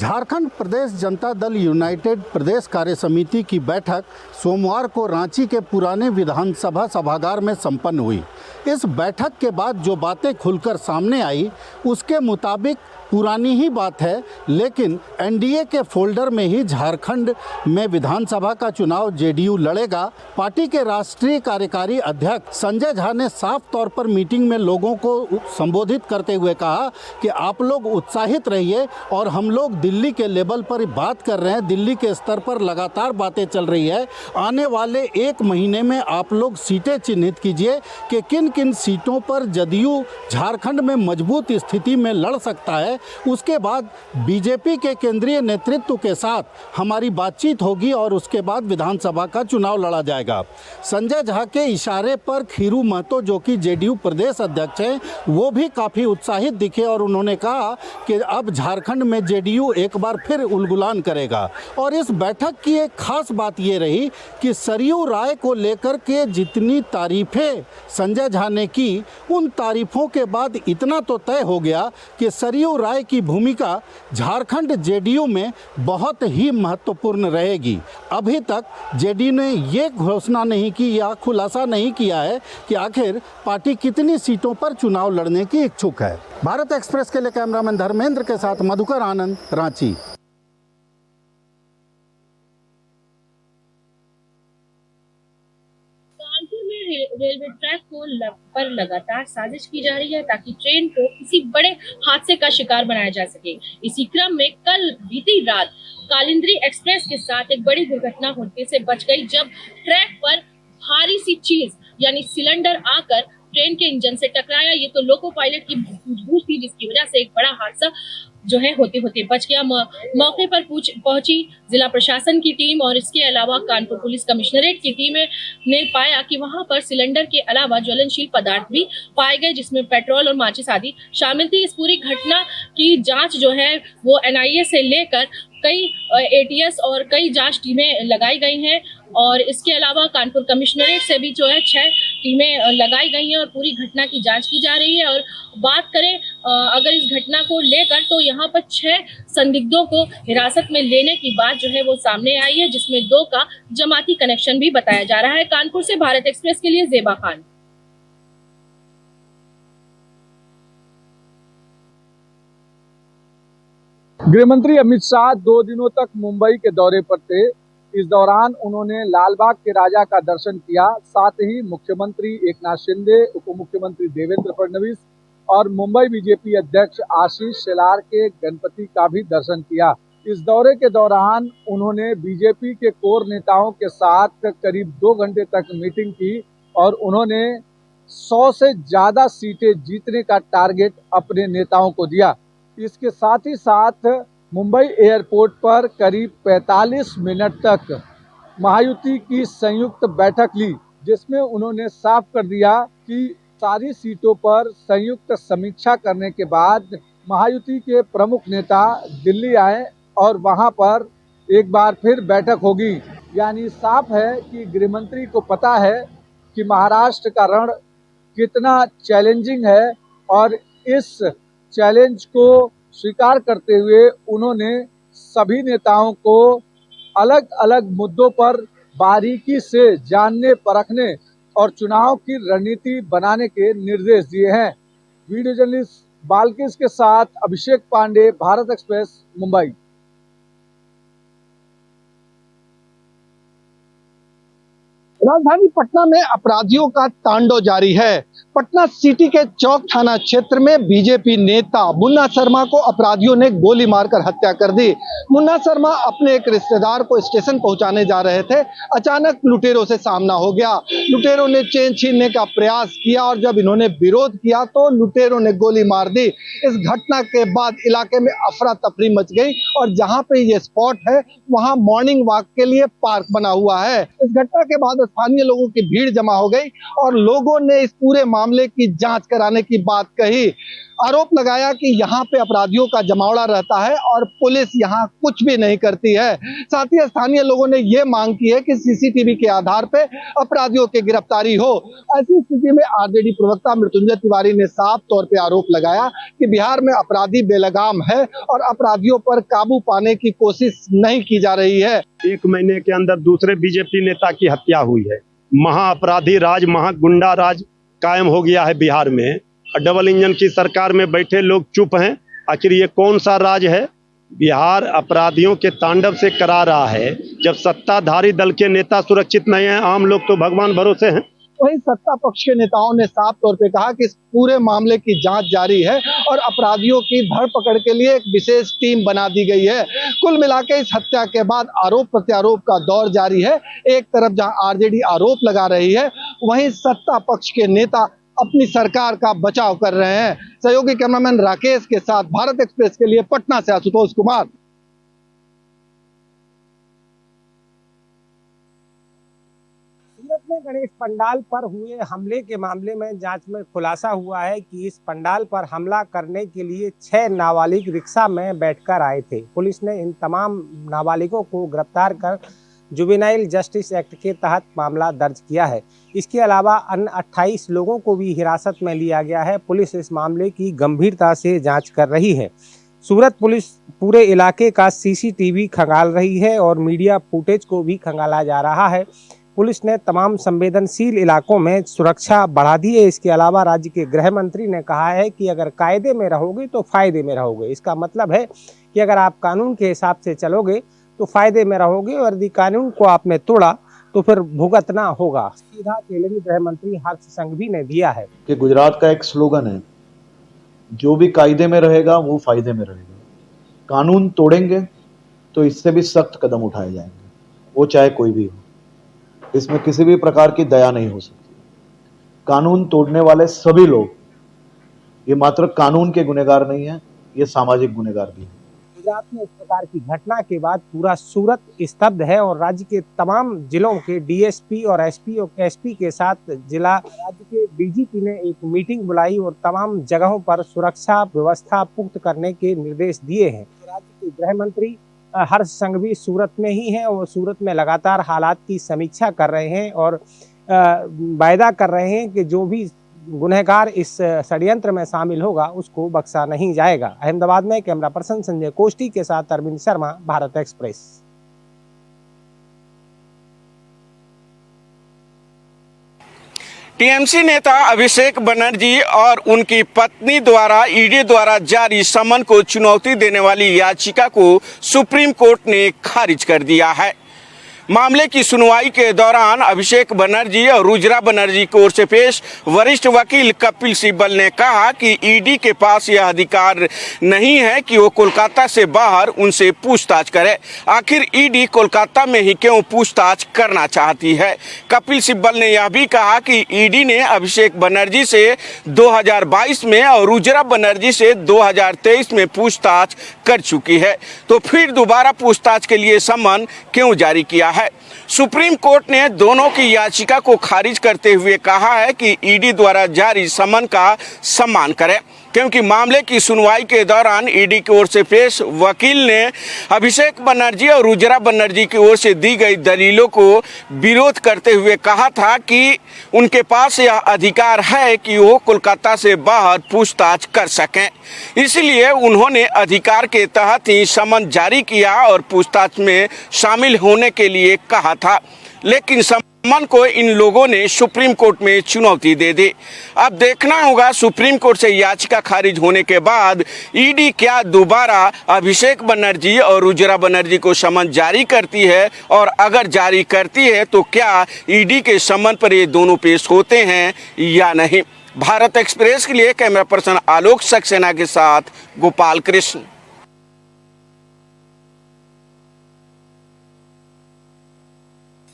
झारखंड प्रदेश Janata Dal United प्रदेश कार्य समिति की बैठक सोमवार को रांची के पुराने विधानसभा सभागार में संपन्न हुई। इस बैठक के बाद जो बातें खुलकर सामने आई उसके मुताबिक पुरानी ही बात है, लेकिन एनडीए के फोल्डर में ही झारखंड में विधानसभा का चुनाव जेडीयू लड़ेगा। पार्टी के राष्ट्रीय कार्यकारी अध्यक्ष संजय झा ने साफ तौर पर मीटिंग में लोगों को संबोधित करते हुए कहा कि आप लोग उत्साहित रहिए और हम लोग दिल्ली के लेवल पर बात कर रहे हैं, दिल्ली के स्तर पर लगातार बातें चल रही है। आने वाले एक महीने में आप लोग सीटें चिन्हित कीजिए कि किन किन सीटों पर जदयू झारखंड में मजबूत स्थिति में लड़ सकता है। उसके बाद बीजेपी के केंद्रीय नेतृत्व के साथ हमारी बातचीत होगी और उसके बाद विधानसभा का चुनाव लड़ा जाएगा। संजय झा के इशारे पर खीरू महतो, जो कि जेडीयू प्रदेश अध्यक्ष हैं, वो भी काफ़ी उत्साहित दिखे और उन्होंने कहा कि अब झारखंड में जेडीयू एक बार फिर उलगुलान करेगा। और इस बैठक की एक खास बात ये रही कि सरयू राय को लेकर के जितनी तारीफें संजय झा ने की, उन तारीफों के बाद इतना तो तय हो गया कि सरयू राय की भूमिका झारखंड जेडीयू में बहुत ही महत्वपूर्ण रहेगी। अभी तक जेडीयू ने ये घोषणा नहीं की या खुलासा नहीं किया है कि आखिर पार्टी कितनी सीटों पर चुनाव लड़ने की इच्छुक है। भारत एक्सप्रेस के लिए कैमरामैन धर्मेंद्र के साथ मधुकर आनंद, रांची। रेलवे ट्रैक पर लगातार साजिश की जा रही है ताकि ट्रेन को किसी बड़े हादसे का शिकार बनाया जा सके। इसी क्रम में कल बीती रात कालिंदी एक्सप्रेस के साथ एक बड़ी दुर्घटना होने से बच गई, जब ट्रैक पर भारी सी चीज यानी सिलेंडर आकर ट्रेन के इंजन से टकराया। ये तो लोको पायलट की भूल थी, जिसकी वजह से एक बड़ा हादसा जो है होते होते बच गया। मौके पर पहुंची जिला प्रशासन की टीम और इसके अलावा कानपुर पुलिस कमिश्नरेट की टीम ने पाया कि वहां पर सिलेंडर के अलावा ज्वलनशील पदार्थ भी पाए गए, जिसमें पेट्रोल और माचिस आदि शामिल थी। इस पूरी घटना की जांच जो है वो एनआईए से लेकर कई एटीएस और कई जांच टीमें लगाई गई हैं और इसके अलावा कानपुर कमिश्नरेट से भी जो है 6 टीमें लगाई गई हैं और पूरी घटना की जांच की जा रही है। और बात करें अगर इस घटना को लेकर, तो यहाँ पर 6 संदिग्धों को हिरासत में लेने की बात जो है वो सामने आई है, जिसमें 2 का जमाती कनेक्शन भी बताया जा रहा है। कानपुर से भारत एक्सप्रेस के लिए ज़ेबा खान। गृहमंत्री अमित शाह 2 दिनों तक मुंबई के दौरे पर थे। इस दौरान उन्होंने लालबाग के राजा का दर्शन किया, साथ ही मुख्यमंत्री एकनाथ शिंदे, उप मुख्यमंत्री देवेंद्र फडणवीस और मुंबई बीजेपी अध्यक्ष आशीष शेलार के गणपति का भी दर्शन किया। इस दौरे के दौरान उन्होंने बीजेपी के कोर नेताओं के साथ करीब 2 घंटे तक मीटिंग की और उन्होंने 100 से ज्यादा सीटें जीतने का टारगेट अपने नेताओं को दिया। इसके साथ ही साथ मुंबई एयरपोर्ट पर करीब 45 मिनट तक महायुति की संयुक्त बैठक ली, जिसमें उन्होंने साफ कर दिया कि सारी सीटों पर संयुक्त समीक्षा करने के बाद महायुति के प्रमुख नेता दिल्ली आए और वहां पर एक बार फिर बैठक होगी। यानी साफ है कि गृहमंत्री को पता है कि महाराष्ट्र का रण कितना चैलेंजिंग है और इस चैलेंज को स्वीकार करते हुए उन्होंने सभी नेताओं को अलग अलग मुद्दों पर बारीकी से जानने, परखने और चुनाव की रणनीति बनाने के निर्देश दिए हैं। वीडियो जर्नलिस्ट बाल्किस के साथ अभिषेक पांडे, भारत एक्सप्रेस, मुंबई। राजधानी पटना में अपराधियों का तांडव जारी है। पटना सिटी के चौक थाना क्षेत्र में बीजेपी नेता मुन्ना शर्मा को अपराधियों ने गोली मारकर हत्या कर दी। मुन्ना शर्मा अपने एक रिश्तेदार को स्टेशन पहुंचाने जा रहे थे, अचानक लुटेरों से सामना हो गया। लुटेरों ने चेन छीनने का प्रयास किया और जब इन्होंने विरोध किया तो लुटेरों ने गोली मार दी। इस घटना के बाद इलाके में अफरा तफरी मच गई और जहाँ पे ये स्पॉट है वहाँ मॉर्निंग वॉक के लिए पार्क बना हुआ है। इस घटना के बाद स्थानीय लोगों की भीड़ जमा हो गई और लोगों ने इस पूरे मामले की जांच कराने की बात कही। आरोप लगाया कि यहाँ पे अपराधियों का जमावड़ा रहता है और पुलिस यहाँ कुछ भी नहीं करती है। साथ ही स्थानीय लोगों ने ये मांग की है कि सीसीटीवी के आधार पे अपराधियों की गिरफ्तारी हो। ऐसी स्थिति में आरजेडी प्रवक्ता मृत्युंजय तिवारी ने साफ तौर पे आरोप लगाया कि बिहार में अपराधी बेलगाम है और अपराधियों पर काबू पाने की कोशिश नहीं की जा रही है। 1 महीने के अंदर दूसरे बीजेपी नेता की हत्या हुई है। महाअपराधी राज, महागुंडा राज कायम हो गया है बिहार में। डबल इंजन की सरकार में बैठे लोग चुप हैं। आखिर ये कौन सा राज है? बिहार अपराधियों के तांडव से करा रहा है। जब सत्ताधारी दल के नेता सुरक्षित नहीं हैं, आम लोग तो भगवान भरोसे हैं। वहीं सत्ता पक्ष के नेताओं ने साफ तौर पे कहा कि इस पूरे मामले की जांच जारी है और अपराधियों की धरपकड़ के लिए एक विशेष टीम बना दी गई है। कुल मिलाकर इस हत्या के बाद आरोप प्रत्यारोप का दौर जारी है। एक तरफ जहां आरजेडी आरोप लगा रही है, वहीं सत्ता पक्ष के नेता अपनी सरकार का बचाव कर रहे हैं। सहयोगी कैमरामैन राकेश के साथ भारत एक्सप्रेस के लिए पटना से आशुतोष कुमार। सूरत में गणेश पंडाल पर हुए हमले के मामले में जांच में खुलासा हुआ है कि इस पंडाल पर हमला करने के लिए 6 नाबालिग रिक्शा में बैठकर आए थे। पुलिस ने इन तमाम नाबालिगों को गिरफ्तार कर जुवेनाइल जस्टिस एक्ट के तहत मामला दर्ज किया है। इसके अलावा अन्य 28 लोगों को भी हिरासत में लिया गया है। पुलिस इस मामले की गंभीरता से जांच कर रही है। सूरत पुलिस पूरे इलाके का सीसीटीवी खंगाल रही है और मीडिया फुटेज को भी खंगाला जा रहा है। पुलिस ने तमाम संवेदनशील इलाकों में सुरक्षा बढ़ा दी है। इसके अलावा राज्य के गृह मंत्री ने कहा है कि अगर कायदे में रहोगे तो फायदे में रहोगे। इसका मतलब है कि अगर आप कानून के हिसाब से चलोगे तो फायदे में रहोगे और यदि कानून को आपने तोड़ा तो फिर भुगतना होगा। सीधा तेलंगाना गृह मंत्री हर्ष संघवी ने दिया है कि गुजरात का एक स्लोगन है, जो भी कायदे में रहेगा वो फायदे में रहेगा। कानून तोड़ेंगे तो इससे भी सख्त कदम उठाए जाएंगे, वो चाहे कोई भी हो। इसमें किसी भी प्रकार की दया नहीं हो सकती। कानून तोड़ने वाले सभी लोग ये मात्र कानून के गुनहगार नहीं है, ये सामाजिक गुनहगार भी है। गुजरात में इस प्रकार की घटना के बाद पूरा सूरत स्तब्ध है और राज्य के तमाम जिलों के डीएसपी और एसपी के साथ जिला राज्य के डीजीपी ने एक मीटिंग बुलाई और तमाम जगहों पर सुरक्षा व्यवस्था पुख्त करने के निर्देश दिए हैं। राज्य के गृह मंत्री हर्ष संघवी सूरत में ही हैं और सूरत में लगातार हालात की समीक्षा कर रहे हैं और वायदा कर रहे हैं कि जो भी गुनहगार इस षड्यंत्र में शामिल होगा उसको बख्शा नहीं जाएगा। अहमदाबाद में कैमरा पर्सन संजय कोष्टी के साथ अरविंद शर्मा, भारत एक्सप्रेस। टीएमसी नेता अभिषेक बनर्जी और उनकी पत्नी द्वारा ईडी द्वारा जारी समन को चुनौती देने वाली याचिका को सुप्रीम कोर्ट ने खारिज कर दिया है। मामले की सुनवाई के दौरान अभिषेक बनर्जी और रुजरा बनर्जी की ओर से पेश वरिष्ठ वकील कपिल सिब्बल ने कहा कि ईडी के पास यह अधिकार नहीं है कि वो कोलकाता से बाहर उनसे पूछताछ करे। आखिर ईडी कोलकाता में ही क्यों पूछताछ करना चाहती है? कपिल सिब्बल ने यह भी कहा कि ईडी ने अभिषेक बनर्जी से 2022 में और रुजरा बनर्जी से 2023 में पूछताछ कर चुकी है, तो फिर दोबारा पूछताछ के लिए समन क्यों जारी किया है? सुप्रीम कोर्ट ने दोनों की याचिका को खारिज करते हुए कहा है कि ईडी द्वारा जारी समन का सम्मान करें, क्योंकि मामले की सुनवाई के दौरान ईडी की ओर से पेश वकील ने अभिषेक बनर्जी और रुजरा बनर्जी की ओर से दी गई दलीलों को विरोध करते हुए कहा था कि उनके पास यह अधिकार है कि वो कोलकाता से बाहर पूछताछ कर सकें। इसलिए उन्होंने अधिकार के तहत ही समन जारी किया और पूछताछ में शामिल होने के लिए कहा था, लेकिन समन को इन लोगों ने सुप्रीम कोर्ट में चुनौती दे दी। अब देखना होगा सुप्रीम कोर्ट से याचिका खारिज होने के बाद ईडी क्या दोबारा अभिषेक बनर्जी और रुजरा बनर्जी को समन जारी करती है, और अगर जारी करती है तो क्या ईडी के समन पर ये दोनों पेश होते हैं या नहीं। भारत एक्सप्रेस के लिए कैमरा पर्सन आलोक सक्सेना के साथ गोपाल कृष्ण।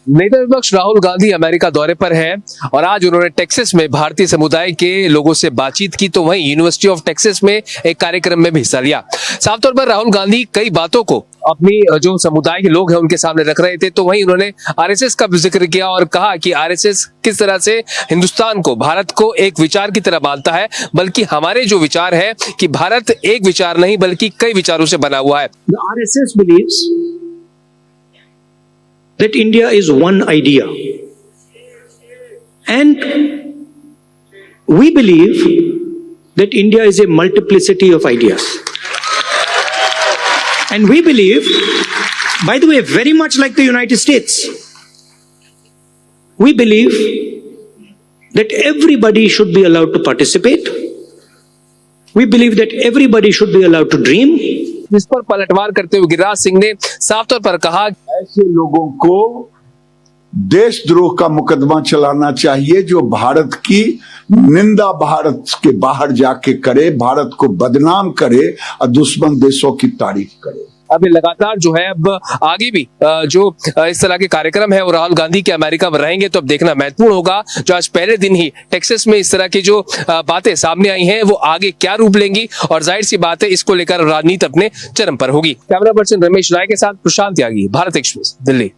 नेता विपक्ष राहुल गांधी अमेरिका दौरे पर हैं और आज उन्होंने टेक्सास में भारतीय समुदाय के लोगों से बातचीत की, तो वहीं यूनिवर्सिटी ऑफ टेक्सास में एक कार्यक्रम में भी हिस्सा लिया। साफ तौर पर राहुल गांधी कई बातों को अपनी जो समुदाय के लोग हैं उनके सामने रख रहे थे, तो वहीं उन्होंने आरएसएस का भी जिक्र किया और कहा कि आरएसएस किस तरह से हिंदुस्तान को, भारत को एक विचार की तरह मानता है, बल्कि हमारे जो विचार है कि भारत एक विचार नहीं बल्कि कई विचारों से बना हुआ है। The RSS believes that India is one idea, and we believe that India is a multiplicity of ideas. And we believe, by the way, very much like the United States, we believe that everybody should be allowed to participate. We believe that everybody should be allowed to dream. जिस पर पलटवार करते हुए गिरिराज सिंह ने साफ तौर पर कहा, ऐसे लोगों को देशद्रोह का मुकदमा चलाना चाहिए जो भारत की निंदा भारत के बाहर जाके करे, भारत को बदनाम करे और दुश्मन देशों की तारीफ करे। अभी लगातार जो है अब आगे भी जो इस तरह के कार्यक्रम है और राहुल गांधी के अमेरिका में रहेंगे, तो अब देखना महत्वपूर्ण होगा। जो आज पहले दिन ही टेक्सास में इस तरह की जो बातें सामने आई हैं वो आगे क्या रूप लेंगी, और जाहिर सी बात है इसको लेकर राजनीति अपने चरम पर होगी। कैमरा पर्सन रमेश राय के साथ प्रशांत त्यागी, भारत एक्सप्रेस, दिल्ली।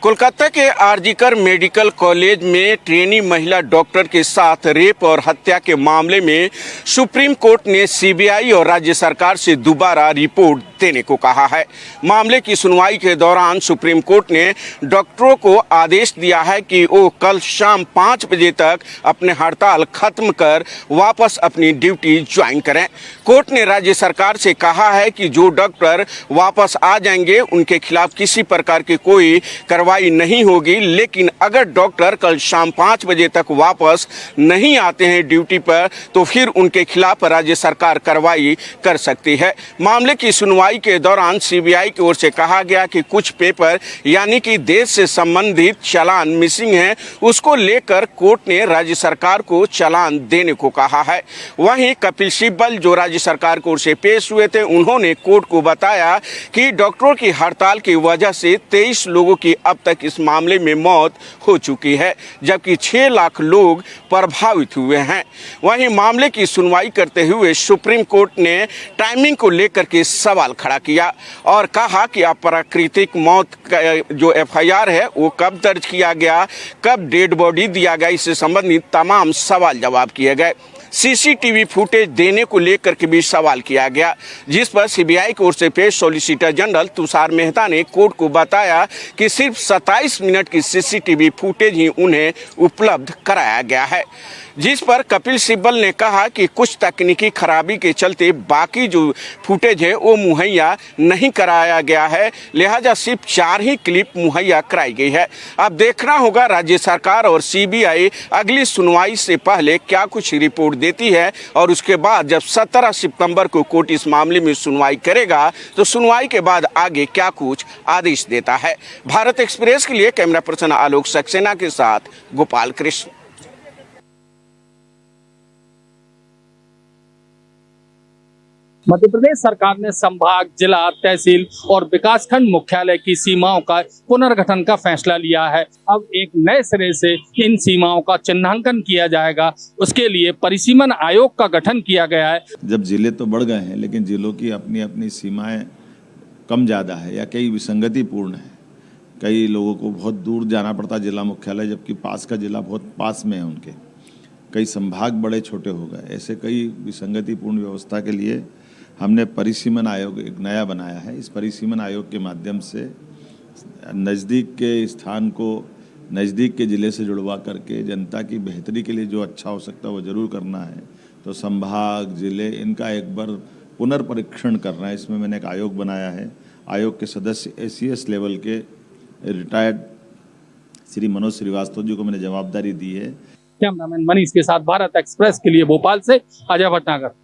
कोलकाता के आरजीकर मेडिकल कॉलेज में ट्रेनी महिला डॉक्टर के साथ रेप और हत्या के मामले में सुप्रीम कोर्ट ने सीबीआई और राज्य सरकार से दोबारा रिपोर्ट देने को कहा है। मामले की सुनवाई के दौरान सुप्रीम कोर्ट ने डॉक्टरों को आदेश दिया है कि वो कल शाम 5 बजे तक अपने हड़ताल खत्म कर वापस अपनी ड्यूटी ज्वाइन करें। कोर्ट ने राज्य सरकार से कहा है कि जो डॉक्टर वापस आ जाएंगे उनके खिलाफ किसी प्रकार की कोई कार्रवाई नहीं होगी, लेकिन अगर डॉक्टर कल शाम 5 बजे तक वापस नहीं आते हैं ड्यूटी पर तो फिर उनके खिलाफ राज्य सरकार कार्रवाई कर सकती है। मामले की सुनवाई के दौरान सीबीआई की ओर से कहा गया कि कुछ पेपर यानी कि देश से संबंधित चालान मिसिंग हैं, उसको लेकर कोर्ट ने राज्य सरकार को चालान देने को कहा है। वहीं कपिल सिब्बल जो राज्य सरकार की ओर से पेश हुए थे, उन्होंने कोर्ट को बताया कि डॉक्टरों की हड़ताल की वजह से 23 लोगों की अब तक इस मामले में मौत हो चुकी है, जबकि 6 लाख लोग प्रभावित हुए हैं। वहीं मामले की सुनवाई करते हुए सुप्रीम कोर्ट ने टाइमिंग को लेकर के सवाल खड़ा किया और कहा कि अप्राकृतिक मौत का जो एफआईआर है वो कब दर्ज किया गया, कब डेड बॉडी दिया गया, इससे संबंधित तमाम सवाल जवाब किए गए। सीसीटीवी फुटेज देने को लेकर के भी सवाल किया गया, जिस पर सीबीआई की ओर से पेश सॉलिसिटर जनरल तुषार मेहता ने कोर्ट को बताया कि सिर्फ 27 मिनट की सीसीटीवी फुटेज ही उन्हें उपलब्ध कराया गया है, जिस पर कपिल सिब्बल ने कहा कि कुछ तकनीकी खराबी के चलते बाकी जो फुटेज है वो मुहैया नहीं कराया गया है, लिहाजा सिर्फ 4 ही क्लिप मुहैया कराई गई है। अब देखना होगा राज्य सरकार और सीबीआई अगली सुनवाई से पहले क्या कुछ रिपोर्ट देती है, और उसके बाद जब 17 सितंबर को कोर्ट इस मामले में सुनवाई करेगा तो सुनवाई के बाद आगे क्या कुछ आदेश देता है। भारत एक्सप्रेस के लिए कैमरा पर्सन आलोक सक्सेना के साथ गोपाल कृष्ण। मध्य प्रदेश सरकार ने संभाग, जिला, तहसील और विकासखंड मुख्यालय की सीमाओं का पुनर्गठन का फैसला लिया है। अब एक नए सिरे से इन सीमाओं का चिन्हांकन किया जाएगा। उसके लिए परिसीमन आयोग का गठन किया गया है। जब जिले तो बढ़ गए हैं लेकिन जिलों की अपनी अपनी सीमाएं कम ज़्यादा है या कई विसंगतिपूर्ण है। कई लोगों को बहुत दूर जाना पड़ता है जिला मुख्यालय, जबकि पास का जिला बहुत पास में है उनके। कई संभाग बड़े छोटे हो गए। ऐसे कई विसंगतिपूर्ण व्यवस्था के लिए हमने परिसीमन आयोग एक नया बनाया है। इस परिसीमन आयोग के माध्यम से नज़दीक के स्थान को नज़दीक के ज़िले से जुड़वा करके जनता की बेहतरी के लिए जो अच्छा हो सकता है वो ज़रूर करना है। तो संभाग, ज़िले, इनका एक बार पुनर्परीक्षण करना है। इसमें मैंने एक आयोग बनाया है। आयोग के सदस्य ACS लेवल के रिटायर्ड श्री मनोज श्रीवास्तव जी को मैंने जवाबदारी दी है। कैमरामैन मनीष के साथ भारत एक्सप्रेस के लिए भोपाल से अजय भटनागर।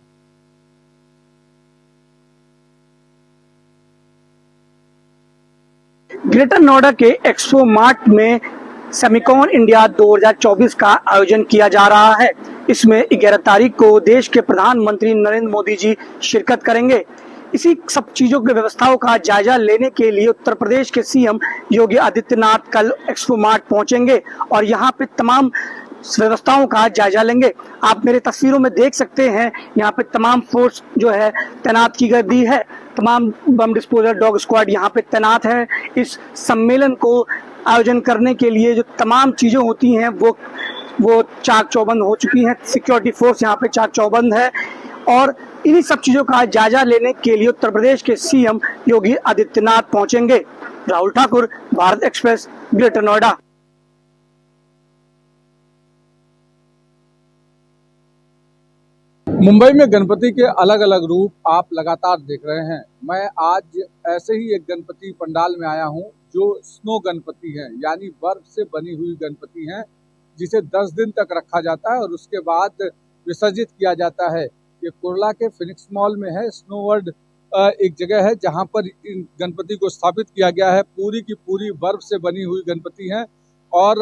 ग्रेटर नोएडा के एक्सपो मार्ट में सेमिकॉन इंडिया 2024 का आयोजन किया जा रहा है। इसमें 11 तारीख को देश के प्रधानमंत्री नरेंद्र मोदी जी शिरकत करेंगे। इसी सब चीजों की व्यवस्थाओं का जायजा लेने के लिए उत्तर प्रदेश के CM योगी आदित्यनाथ कल एक्सपो मार्ट पहुंचेंगे और यहां पे तमाम व्यवस्थाओं का जायजा लेंगे। आप मेरे तस्वीरों में देख सकते हैं, यहाँ पे तमाम फोर्स जो है तैनात की गई है। तमाम बम डिस्पोजल डॉग स्क्वाड यहाँ पे तैनात है। इस सम्मेलन को आयोजन करने के लिए जो तमाम चीजें होती हैं वो चाक चौबंद हो चुकी हैं। सिक्योरिटी फोर्स यहाँ पे चाक चौबंद है और इन्हीं सब चीजों का जायजा लेने के लिए उत्तर प्रदेश के सीएम योगी आदित्यनाथ पहुंचेंगे। Rahul Thakur, Bharat Express, Greater Noida. मुंबई में गणपति के अलग अलग रूप आप लगातार देख रहे हैं। मैं आज ऐसे ही एक गणपति पंडाल में आया हूं जो स्नो गणपति है, यानी बर्फ से बनी हुई गणपति है, जिसे 10 दिन तक रखा जाता है और उसके बाद विसर्जित किया जाता है। ये कुर्ला के फिनिक्स मॉल में है। स्नो वर्ल्ड एक जगह है जहां पर इन गणपति को स्थापित किया गया है। पूरी की पूरी बर्फ से बनी हुई गणपति है और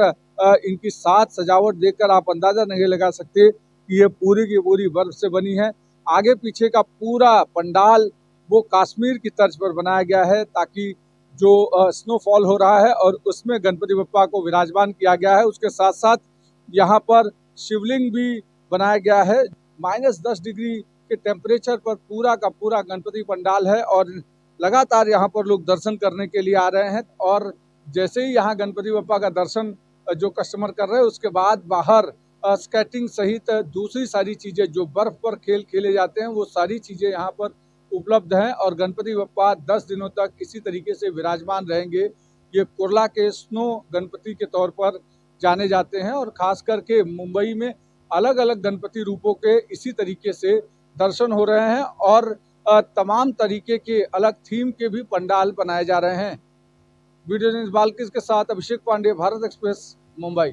इनकी साज सजावट देखकर आप अंदाजा नहीं लगा सकते कि ये पूरी की पूरी बर्फ से बनी है। आगे पीछे का पूरा पंडाल वो कश्मीर की तर्ज पर बनाया गया है, ताकि जो स्नोफॉल हो रहा है और उसमें गणपति बप्पा को विराजमान किया गया है। उसके साथ साथ यहाँ पर शिवलिंग भी बनाया गया है। -10 डिग्री के टेम्परेचर पर पूरा का पूरा गणपति पंडाल है और लगातार यहाँ पर लोग दर्शन करने के लिए आ रहे हैं। और जैसे ही यहाँ गणपति बप्पा का दर्शन जो कस्टमर कर रहे हैं, उसके बाद बाहर स्केटिंग सहित दूसरी सारी चीजें जो बर्फ पर खेल खेले जाते हैं, वो सारी चीजें यहाँ पर उपलब्ध हैं और गणपति बप्पा 10 दिनों तक इसी तरीके से विराजमान रहेंगे। ये कुर्ला के स्नो गणपति के तौर पर जाने जाते हैं और खास करके मुंबई में अलग अलग गणपति रूपों के इसी तरीके से दर्शन हो रहे हैं और तमाम तरीके के अलग थीम के भी पंडाल बनाए जा रहे हैं। वीडियो न्यूज बाल्किस के साथ अभिषेक पांडे, भारत एक्सप्रेस, मुंबई।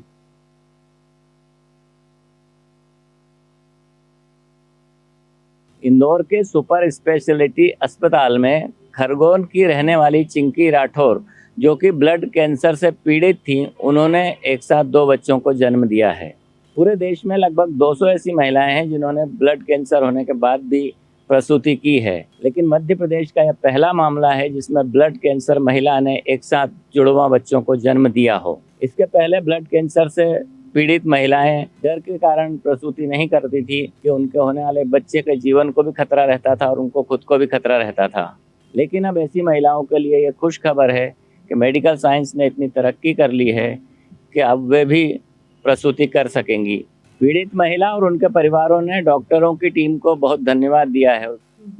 इंदौर के सुपर स्पेशलिटी अस्पताल में खरगोन की रहने वाली चिंकी राठौर, जो कि ब्लड कैंसर से पीड़ित थी, उन्होंने एक साथ 2 बच्चों को जन्म दिया है। पूरे देश में लगभग 200 ऐसी महिलाएं हैं जिन्होंने ब्लड कैंसर होने के बाद भी प्रसूति की है, लेकिन मध्य प्रदेश का यह पहला मामला है जिसमें ब्लड कैंसर महिला ने एक साथ जुड़वा बच्चों को जन्म दिया हो। इसके पहले ब्लड कैंसर से पीड़ित महिलाएं डर के कारण प्रसूति नहीं करती थी कि उनके होने वाले बच्चे के जीवन को भी खतरा रहता था और उनको खुद को भी खतरा रहता था। लेकिन अब ऐसी महिलाओं के लिए ये खुश खबर है कि मेडिकल साइंस ने इतनी तरक्की कर ली है कि अब वे भी प्रसूति कर सकेंगी। पीड़ित महिला और उनके परिवारों ने डॉक्टरों की टीम को बहुत धन्यवाद दिया है।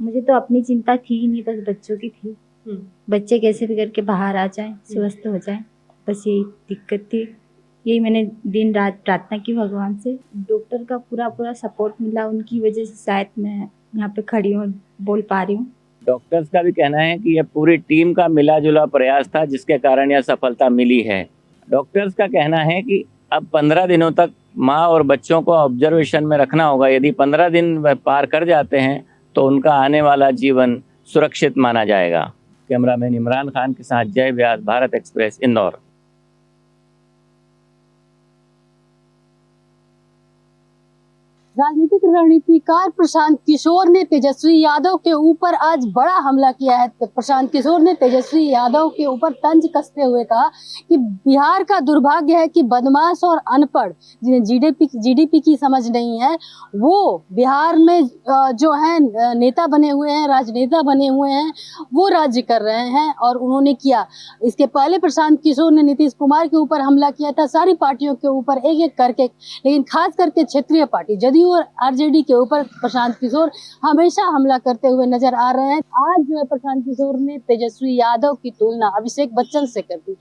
मुझे तो अपनी चिंता थी ही नहीं, बस बच्चों की थी। बच्चे कैसे भी करके बाहर आ जाएं, स्वस्थ हो जाएं, बस यही दिक्कत थी। यही मैंने दिन रात प्रार्थना की भगवान से। डॉक्टर का पूरा सपोर्ट मिला, उनकी वजह से शायद मैं यहाँ पे खड़ी हूँ, बोल पा रही हूँ। डॉक्टर्स का भी कहना है कि यह पूरी टीम का मिला जुला प्रयास था जिसके कारण यह सफलता मिली है। डॉक्टर्स का कहना है कि अब 15 दिनों तक माँ और बच्चों को ऑब्जर्वेशन में रखना होगा। यदि 15 दिन वह पार कर जाते हैं तो उनका आने वाला जीवन सुरक्षित माना जाएगा। कैमरामैन इमरान खान के साथ जय व्यास, भारत एक्सप्रेस, इंदौर। राजनीतिक रणनीतिकार प्रशांत किशोर ने तेजस्वी यादव के ऊपर आज बड़ा हमला किया है। प्रशांत किशोर ने तेजस्वी यादव के ऊपर तंज कसते हुए कहा कि बिहार का दुर्भाग्य है कि बदमाश और अनपढ़, जिन्हें जीडीपी की समझ नहीं है, वो बिहार में जो है नेता बने हुए हैं, राजनेता बने हुए हैं, वो राज्य कर रहे हैं। और उन्होंने किया। इसके पहले प्रशांत किशोर ने नीतीश कुमार के ऊपर हमला किया था, सारी पार्टियों के ऊपर एक एक करके, लेकिन खास करके क्षेत्रीय पार्टी जदयू और आरजेडी के ऊपर प्रशांत किशोर हमेशा हमला करते हुए नजर आ रहे हैं। आज जो है प्रशांत किशोर ने तेजस्वी यादव की तुलना अभिषेक बच्चन से कर दी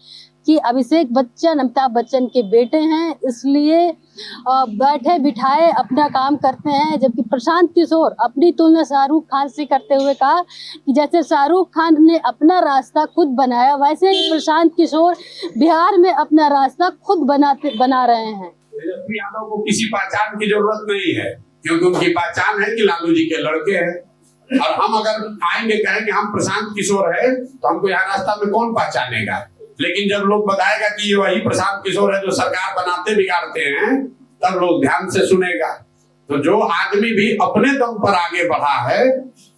कि अभिषेक बच्चन अमिताभ बच्चन के बेटे हैं, इसलिए बैठे बिठाए अपना काम करते हैं। जबकि प्रशांत किशोर अपनी तुलना शाहरुख खान से करते हुए कहा कि जैसे शाहरुख खान ने अपना रास्ता खुद बनाया, वैसे ही प्रशांत किशोर बिहार में अपना रास्ता खुद बना रहे हैं। तेजस्वी यादव को किसी पहचान की जरूरत नहीं है, क्योंकि उनकी पहचान है कि लालू जी के लड़के हैं। और हम अगर आएंगे कहेंगे हम प्रशांत किशोर है, तो हमको यहाँ रास्ता में कौन पहचानेगा। लेकिन जब लोग बताएगा कि ये वही प्रशांत किशोर है जो सरकार बनाते बिगाड़ते हैं, तब लोग ध्यान से सुनेगा। तो जो आदमी भी अपने दम पर आगे बढ़ा है,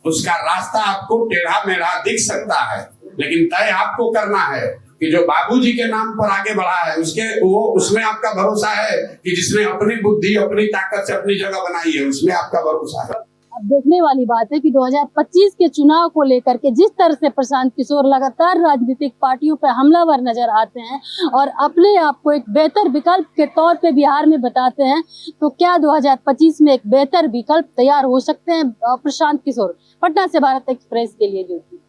उसका रास्ता आपको टेढ़ा मेढ़ा दिख सकता है, लेकिन तय आपको करना है। कि जो बाबूजी के नाम पर आगे बढ़ा है उसमें आपका भरोसा है कि जिसने अपनी बुद्धि अपनी ताकत से अपनी जगह बनाई है उसमें आपका भरोसा है। अब देखने वाली बात है कि 2025 के चुनाव को लेकर के जिस तरह से प्रशांत किशोर लगातार राजनीतिक पार्टियों पर हमलावर नजर आते हैं और अपने आप को एक बेहतर विकल्प के तौर पे बिहार में बताते हैं, तो क्या 2025 में एक बेहतर विकल्प तैयार हो सकते हैं प्रशांत किशोर? पटना से भारत एक्सप्रेस के लिए ज्योति।